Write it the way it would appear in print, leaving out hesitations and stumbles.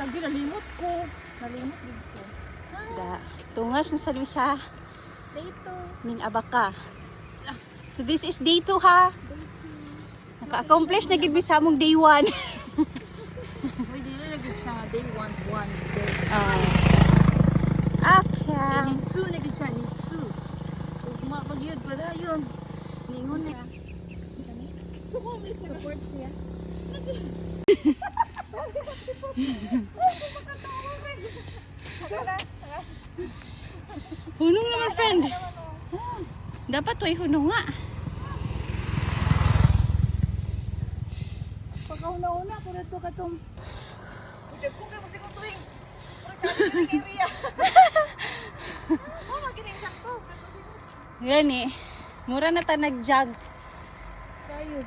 lagi nalimot ko. Nalimot dito. Da. Tungas na sa Luisa. Dito. Ning abaka. So this is day 2 ha. Naka-accomplish na gid mi sa among day 1. Uy, dili lagi siya day 1. Okay. Day 2 na gid siya ni 2. Ug mapagyud pa dayon. Ningon na. Support siya. Hunong naman friend. Dapat toy hunong nga. Pagkauna-una ko dito katong. Udah ko kay musik ko tuwing. Pero area. Oh, magining sakto. Gani. Mura na ta nag-jog. Kayo.